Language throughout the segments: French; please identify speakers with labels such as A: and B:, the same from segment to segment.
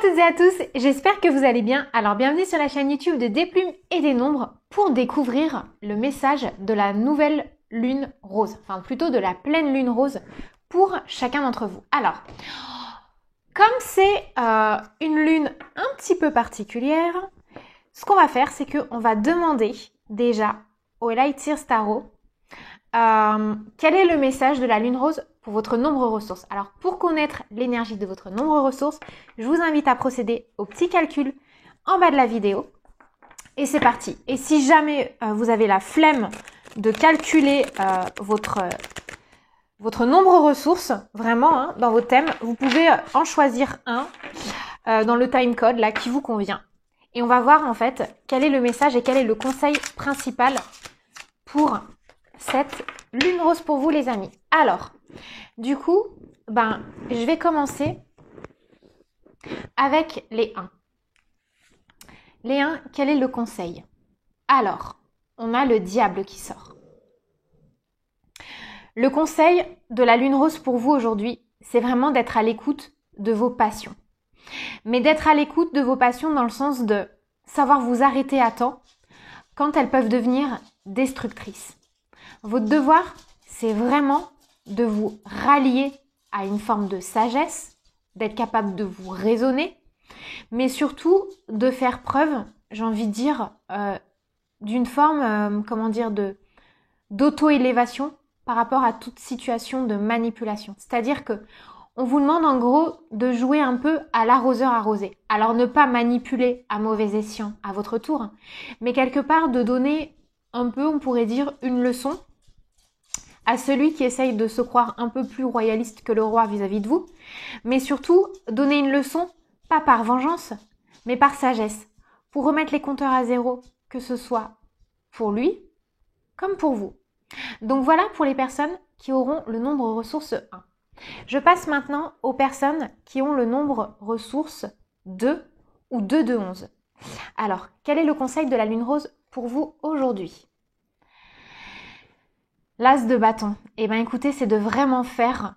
A: toutes et à tous, j'espère que vous allez bien. Alors bienvenue sur la chaîne YouTube de Des Plumes et des Nombres pour découvrir le message de la nouvelle lune rose, enfin plutôt de la pleine lune rose pour chacun d'entre vous. Alors, comme c'est une lune un petit peu particulière, ce qu'on va faire, c'est qu'on va demander déjà au Light Years Tarot quel est le message de la lune rose pour votre nombre ressources. Alors, pour connaître l'énergie de votre nombre ressources, je vous invite à procéder au petit calcul en bas de la vidéo. Et c'est parti. Et si jamais vous avez la flemme de calculer votre nombre ressources, vraiment, dans vos thèmes, vous pouvez en choisir un dans le time code là qui vous convient. Et on va voir en fait quel est le message et quel est le conseil principal pour cette lune rose pour vous les amis. Alors, du coup, je vais commencer avec les 1. Les 1, quel est le conseil? Alors, on a le diable qui sort. Le conseil de la lune rose pour vous aujourd'hui, c'est vraiment d'être à l'écoute de vos passions. Mais d'être à l'écoute de vos passions dans le sens de savoir vous arrêter à temps quand elles peuvent devenir destructrices. Votre devoir, c'est vraiment de vous rallier à une forme de sagesse, d'être capable de vous raisonner, mais surtout de faire preuve, j'ai envie de dire, d'une forme, d'auto-élévation par rapport à toute situation de manipulation. C'est-à-dire que on vous demande en gros de jouer un peu à l'arroseur arrosé. Alors ne pas manipuler à mauvais escient à votre tour, mais quelque part de donner un peu, on pourrait dire, une leçon à celui qui essaye de se croire un peu plus royaliste que le roi vis-à-vis de vous, mais surtout donner une leçon, pas par vengeance, mais par sagesse, pour remettre les compteurs à zéro, que ce soit pour lui comme pour vous. Donc voilà pour les personnes qui auront le nombre ressources 1. Je passe maintenant aux personnes qui ont le nombre ressources 2 ou 2 de 11. Alors, quel est le conseil de la lune rose pour vous aujourd'hui ? L'as de bâton. Eh bien écoutez, c'est de vraiment faire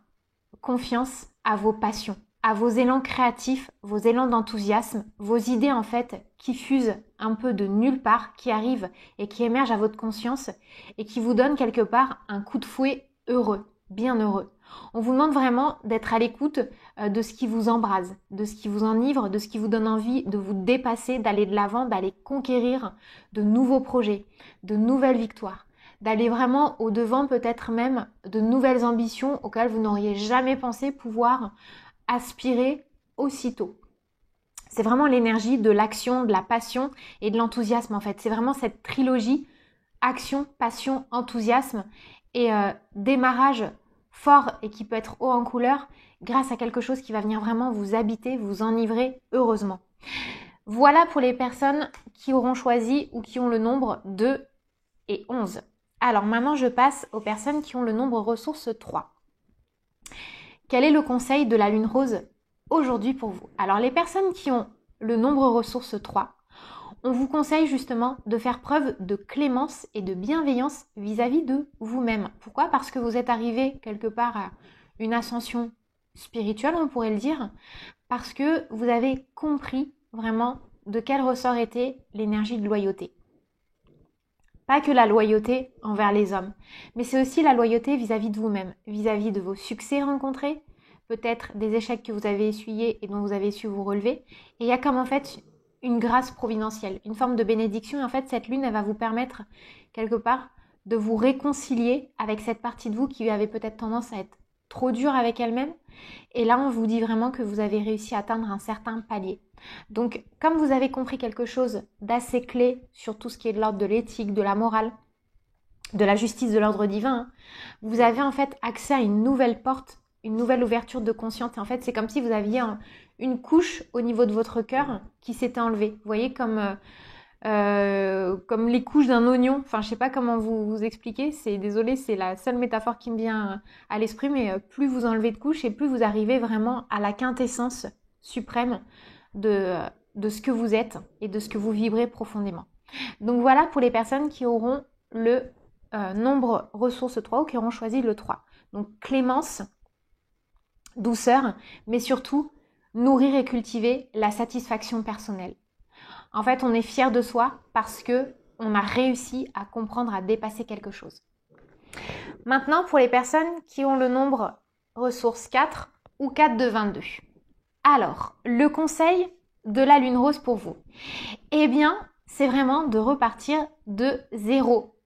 A: confiance à vos passions, à vos élans créatifs, vos élans d'enthousiasme, vos idées en fait qui fusent un peu de nulle part, qui arrivent et qui émergent à votre conscience et qui vous donnent quelque part un coup de fouet heureux, bien heureux. On vous demande vraiment d'être à l'écoute de ce qui vous embrase, de ce qui vous enivre, de ce qui vous donne envie de vous dépasser, d'aller de l'avant, d'aller conquérir de nouveaux projets, de nouvelles victoires, d'aller vraiment au-devant peut-être même de nouvelles ambitions auxquelles vous n'auriez jamais pensé pouvoir aspirer aussitôt. C'est vraiment l'énergie de l'action, de la passion et de l'enthousiasme en fait. C'est vraiment cette trilogie action, passion, enthousiasme et démarrage fort et qui peut être haut en couleur grâce à quelque chose qui va venir vraiment vous habiter, vous enivrer heureusement. Voilà pour les personnes qui auront choisi ou qui ont le nombre 2 et 11. Alors maintenant, je passe aux personnes qui ont le nombre ressources 3. Quel est le conseil de la lune rose aujourd'hui pour vous? Alors les personnes qui ont le nombre ressources 3, on vous conseille justement de faire preuve de clémence et de bienveillance vis-à-vis de vous-même. Pourquoi? Parce que vous êtes arrivé quelque part à une ascension spirituelle, on pourrait le dire, parce que vous avez compris vraiment de quel ressort était l'énergie de loyauté. Pas que la loyauté envers les hommes, mais c'est aussi la loyauté vis-à-vis de vous-même, vis-à-vis de vos succès rencontrés, peut-être des échecs que vous avez essuyés et dont vous avez su vous relever. Et il y a comme en fait une grâce providentielle, une forme de bénédiction. Et en fait, cette lune, elle va vous permettre quelque part de vous réconcilier avec cette partie de vous qui avait peut-être tendance à être trop dure avec elle-même. Et là, on vous dit vraiment que vous avez réussi à atteindre un certain palier. Donc, comme vous avez compris quelque chose d'assez clé sur tout ce qui est de l'ordre de l'éthique, de la morale, de la justice de l'ordre divin, vous avez en fait accès à une nouvelle porte, une nouvelle ouverture de conscience. Et en fait, c'est comme si vous aviez une couche au niveau de votre cœur qui s'était enlevée. Vous voyez, comme les couches d'un oignon. Enfin, je sais pas comment vous expliquer. Désolée, c'est la seule métaphore qui me vient à l'esprit. Mais plus vous enlevez de couches et plus vous arrivez vraiment à la quintessence suprême de ce que vous êtes et de ce que vous vibrez profondément. Donc voilà pour les personnes qui auront le nombre ressources 3 ou qui auront choisi le 3. Donc clémence, douceur, mais surtout nourrir et cultiver la satisfaction personnelle. En fait, on est fier de soi parce que on a réussi à comprendre, à dépasser quelque chose. Maintenant, pour les personnes qui ont le nombre ressources 4 ou 4 de 22. Alors, le conseil de la lune rose pour vous, eh bien, c'est vraiment de repartir de zéro.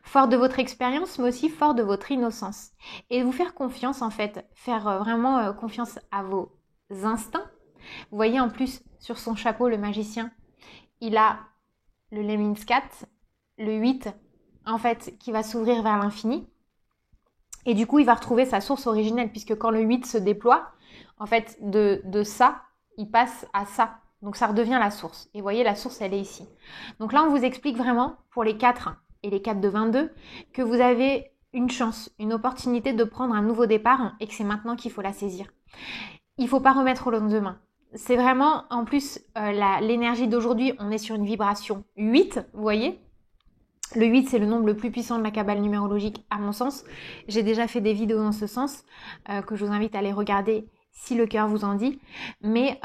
A: Fort de votre expérience, mais aussi fort de votre innocence. Et de vous faire confiance, en fait. Faire vraiment confiance à vos instincts. Vous voyez, en plus, sur son chapeau, le magicien, il a le Lemniscat, le 8, en fait, qui va s'ouvrir vers l'infini. Et du coup, il va retrouver sa source originelle, puisque quand le 8 se déploie, en fait, de ça, il passe à ça. Donc, ça redevient la source. Et vous voyez, la source, elle est ici. Donc là, on vous explique vraiment, pour les 4 et les 4 de 22, que vous avez une chance, une opportunité de prendre un nouveau départ et que c'est maintenant qu'il faut la saisir. Il ne faut pas remettre au lendemain. C'est vraiment, en plus, l'énergie d'aujourd'hui, on est sur une vibration 8, vous voyez. Le 8, c'est le nombre le plus puissant de la cabale numérologique, à mon sens. J'ai déjà fait des vidéos dans ce sens, que je vous invite à aller regarder si le cœur vous en dit. Mais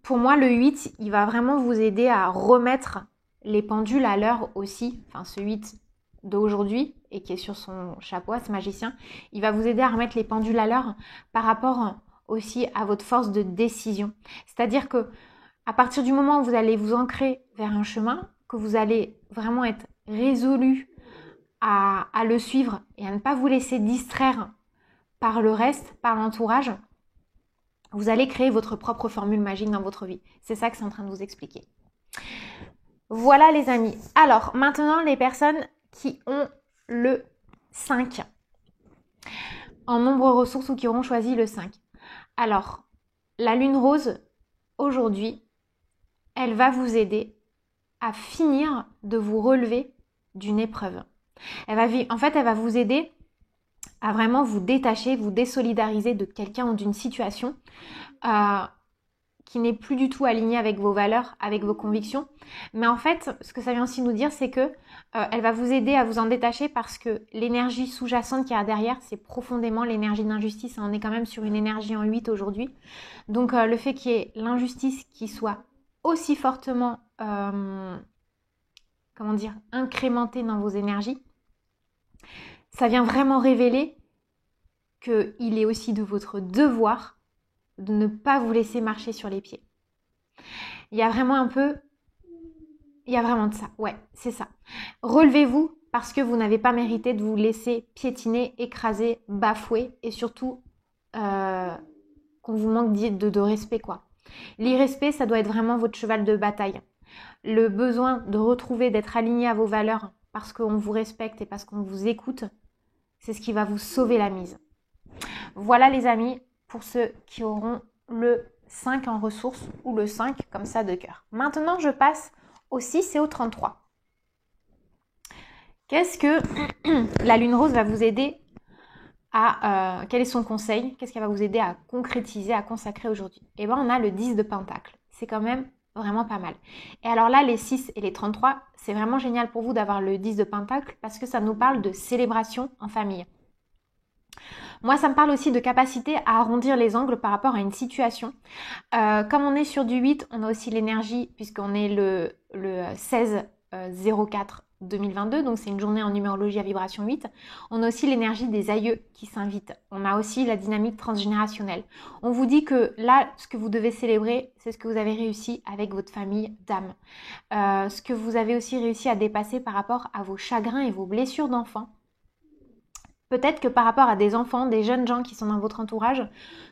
A: pour moi, le 8, il va vraiment vous aider à remettre les pendules à l'heure aussi. Enfin, ce 8 d'aujourd'hui, et qui est sur son chapeau, ce magicien, il va vous aider à remettre les pendules à l'heure par rapport aussi à votre force de décision. C'est-à-dire que à partir du moment où vous allez vous ancrer vers un chemin, que vous allez vraiment être résolu à le suivre et à ne pas vous laisser distraire par le reste, par l'entourage, vous allez créer votre propre formule magique dans votre vie. C'est ça que c'est en train de vous expliquer. Voilà les amis. Alors maintenant les personnes qui ont le 5 en nombre ressources ou qui auront choisi le 5. Alors, la lune rose, aujourd'hui, elle va vous aider à finir de vous relever d'une épreuve. Elle va vous aider à vraiment vous détacher, vous désolidariser de quelqu'un ou d'une situation qui n'est plus du tout alignée avec vos valeurs, avec vos convictions. Mais en fait, ce que ça vient aussi nous dire, c'est que elle va vous aider à vous en détacher parce que l'énergie sous-jacente qu'il y a derrière, c'est profondément l'énergie d'injustice. On est quand même sur une énergie en 8 aujourd'hui. Donc le fait qu'il y ait l'injustice qui soit aussi fortement incrémentée dans vos énergies, ça vient vraiment révéler qu'il est aussi de votre devoir de ne pas vous laisser marcher sur les pieds. Il y a vraiment de ça. Ouais, c'est ça. Relevez-vous parce que vous n'avez pas mérité de vous laisser piétiner, écraser, bafouer et surtout qu'on vous manque de respect, quoi. L'irrespect, ça doit être vraiment votre cheval de bataille. Le besoin de retrouver, d'être aligné à vos valeurs parce qu'on vous respecte et parce qu'on vous écoute, c'est ce qui va vous sauver la mise. Voilà les amis, pour ceux qui auront le 5 en ressources ou le 5 comme ça de cœur. Maintenant, je passe au 6 et au 33. Qu'est-ce que la lune rose va vous aider à... quel est son conseil? Qu'est-ce qu'elle va vous aider à concrétiser, à consacrer aujourd'hui? Eh bien, on a le 10 de pentacle. C'est quand même vraiment pas mal. Et alors là, les 6 et les 33, c'est vraiment génial pour vous d'avoir le 10 de pentacle parce que ça nous parle de célébration en famille. Moi, ça me parle aussi de capacité à arrondir les angles par rapport à une situation. Comme on est sur du 8, on a aussi l'énergie, puisqu'on est le 16-04-2022, donc c'est une journée en numérologie à vibration 8. On a aussi l'énergie des aïeux qui s'invitent. On a aussi la dynamique transgénérationnelle. On vous dit que là, ce que vous devez célébrer, c'est ce que vous avez réussi avec votre famille d'âme. Ce que vous avez aussi réussi à dépasser par rapport à vos chagrins et vos blessures d'enfant. Peut-être que par rapport à des enfants, des jeunes gens qui sont dans votre entourage,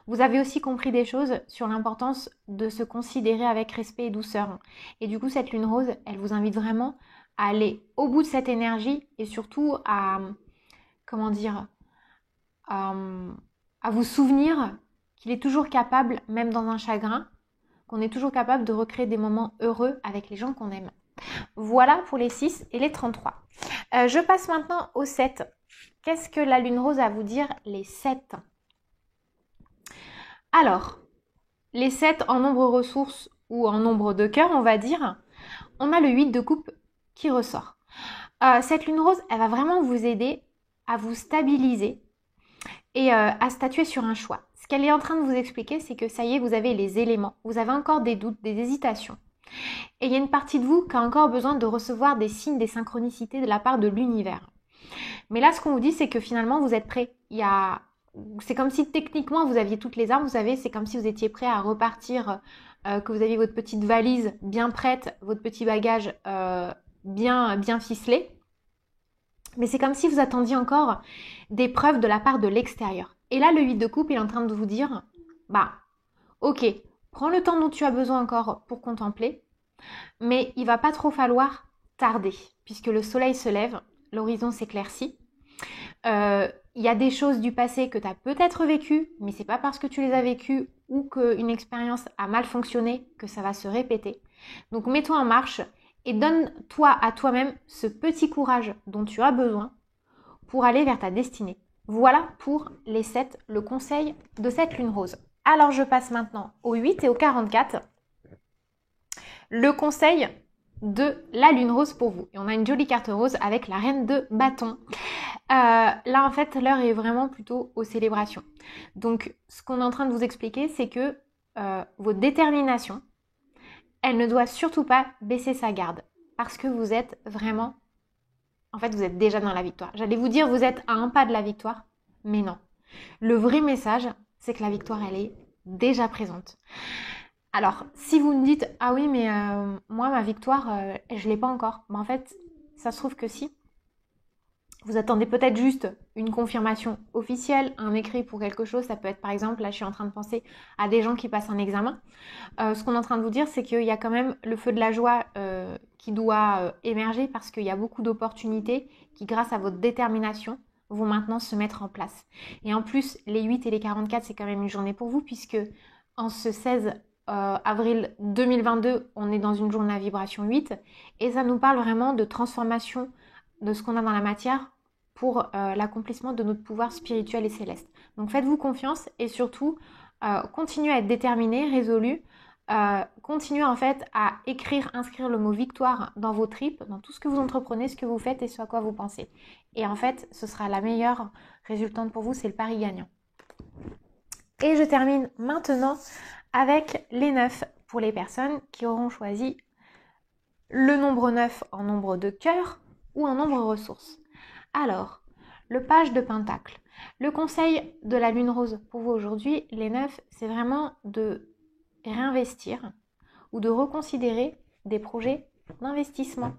A: vous avez aussi compris des choses sur l'importance de se considérer avec respect et douceur. Et du coup, cette lune rose, elle vous invite vraiment à aller au bout de cette énergie et surtout à vous souvenir qu'il est toujours capable, même dans un chagrin, qu'on est toujours capable de recréer des moments heureux avec les gens qu'on aime. Voilà pour les 6 et les 33. Je passe maintenant au 7. Qu'est-ce que la lune rose a à vous dire, les 7? Alors, les 7 en nombre ressources ou en nombre de cœurs, on va dire, on a le 8 de coupe qui ressort. Cette lune rose, elle va vraiment vous aider à vous stabiliser et à statuer sur un choix. Ce qu'elle est en train de vous expliquer, c'est que ça y est, vous avez les éléments. Vous avez encore des doutes, des hésitations. Et il y a une partie de vous qui a encore besoin de recevoir des signes, des synchronicités de la part de l'univers. Mais là, ce qu'on vous dit, c'est que finalement, vous êtes prêts. C'est comme si techniquement, vous aviez toutes les armes. Vous savez, c'est comme si vous étiez prêt à repartir, que vous aviez votre petite valise bien prête, votre petit bagage bien ficelé. Mais c'est comme si vous attendiez encore des preuves de la part de l'extérieur. Et là, le 8 de coupe, il est en train de vous dire, ok, prends le temps dont tu as besoin encore pour contempler, mais il va pas trop falloir tarder, puisque le soleil se lève, l'horizon s'éclaircit. Il y a des choses du passé que tu as peut-être vécues, mais c'est pas parce que tu les as vécues ou qu'une expérience a mal fonctionné que ça va se répéter. Donc mets-toi en marche et donne-toi à toi-même ce petit courage dont tu as besoin pour aller vers ta destinée. Voilà pour le conseil de cette lune rose. Alors je passe maintenant au 8 et au 44. Le conseil de la lune rose pour vous. Et on a une jolie carte rose avec la reine de bâton. Là en fait l'heure est vraiment plutôt aux célébrations. Donc ce qu'on est en train de vous expliquer, c'est que votre détermination, elle ne doit surtout pas baisser sa garde. Parce que vous êtes vraiment... En fait, vous êtes déjà dans la victoire. J'allais vous dire, vous êtes à un pas de la victoire. Mais non. Le vrai message, c'est que la victoire, elle est déjà présente. Alors, si vous me dites, ah oui, mais moi, ma victoire, je ne l'ai pas encore. En fait, ça se trouve que si. Vous attendez peut-être juste une confirmation officielle, un écrit pour quelque chose. Ça peut être par exemple, là je suis en train de penser à des gens qui passent un examen. Ce qu'on est en train de vous dire, c'est qu'il y a quand même le feu de la joie qui doit émerger parce qu'il y a beaucoup d'opportunités qui, grâce à votre détermination, vont maintenant se mettre en place. Et en plus, les 8 et les 44, c'est quand même une journée pour vous puisque en ce 16 avril 2022, on est dans une journée à vibration 8 et ça nous parle vraiment de transformation de ce qu'on a dans la matière pour l'accomplissement de notre pouvoir spirituel et céleste. Donc faites-vous confiance et surtout continuez à être déterminé, résolu, continuez en fait à inscrire le mot victoire dans vos tripes, dans tout ce que vous entreprenez, ce que vous faites et ce à quoi vous pensez. Et en fait, ce sera la meilleure résultante pour vous, c'est le pari gagnant. Et je termine maintenant avec les 9 pour les personnes qui auront choisi le nombre 9 en nombre de cœur ou un nombre ressources. Alors, le page de pentacle. Le conseil de la lune rose pour vous aujourd'hui, les 9, c'est vraiment de réinvestir ou de reconsidérer des projets d'investissement.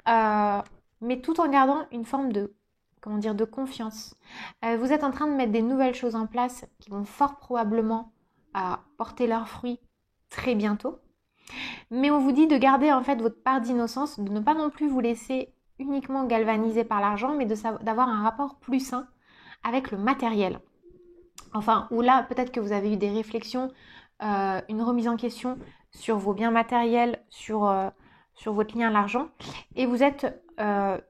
A: Mais tout en gardant une forme de confiance. Vous êtes en train de mettre des nouvelles choses en place qui vont fort probablement porter leurs fruits très bientôt. Mais on vous dit de garder en fait votre part d'innocence, de ne pas non plus vous laisser uniquement galvanisé par l'argent, mais d'avoir un rapport plus sain avec le matériel. Enfin, ou là, peut-être que vous avez eu des réflexions, une remise en question sur vos biens matériels, sur votre lien à l'argent, et vous êtes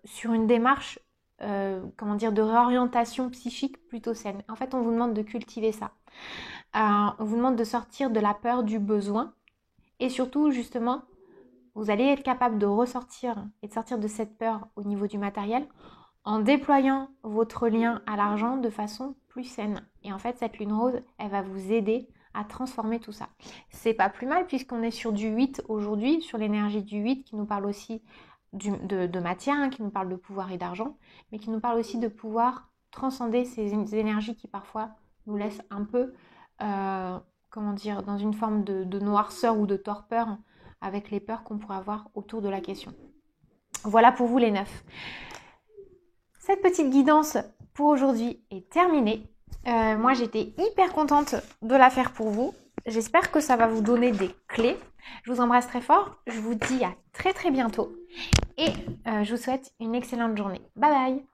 A: sur une démarche, de réorientation psychique plutôt saine. En fait, on vous demande de cultiver ça. On vous demande de sortir de la peur du besoin, et surtout, justement, vous allez être capable de ressortir et de sortir de cette peur au niveau du matériel en déployant votre lien à l'argent de façon plus saine. Et en fait, cette lune rose, elle va vous aider à transformer tout ça. C'est pas plus mal puisqu'on est sur du 8 aujourd'hui, sur l'énergie du 8 qui nous parle aussi de matière, qui nous parle de pouvoir et d'argent, mais qui nous parle aussi de pouvoir transcender ces énergies qui parfois nous laissent un peu, dans une forme de noirceur ou de torpeur, avec les peurs qu'on pourrait avoir autour de la question. Voilà pour vous les 9. Cette petite guidance pour aujourd'hui est terminée. Moi j'étais hyper contente de la faire pour vous. J'espère que ça va vous donner des clés. Je vous embrasse très fort. Je vous dis à très très bientôt. Et je vous souhaite une excellente journée. Bye bye.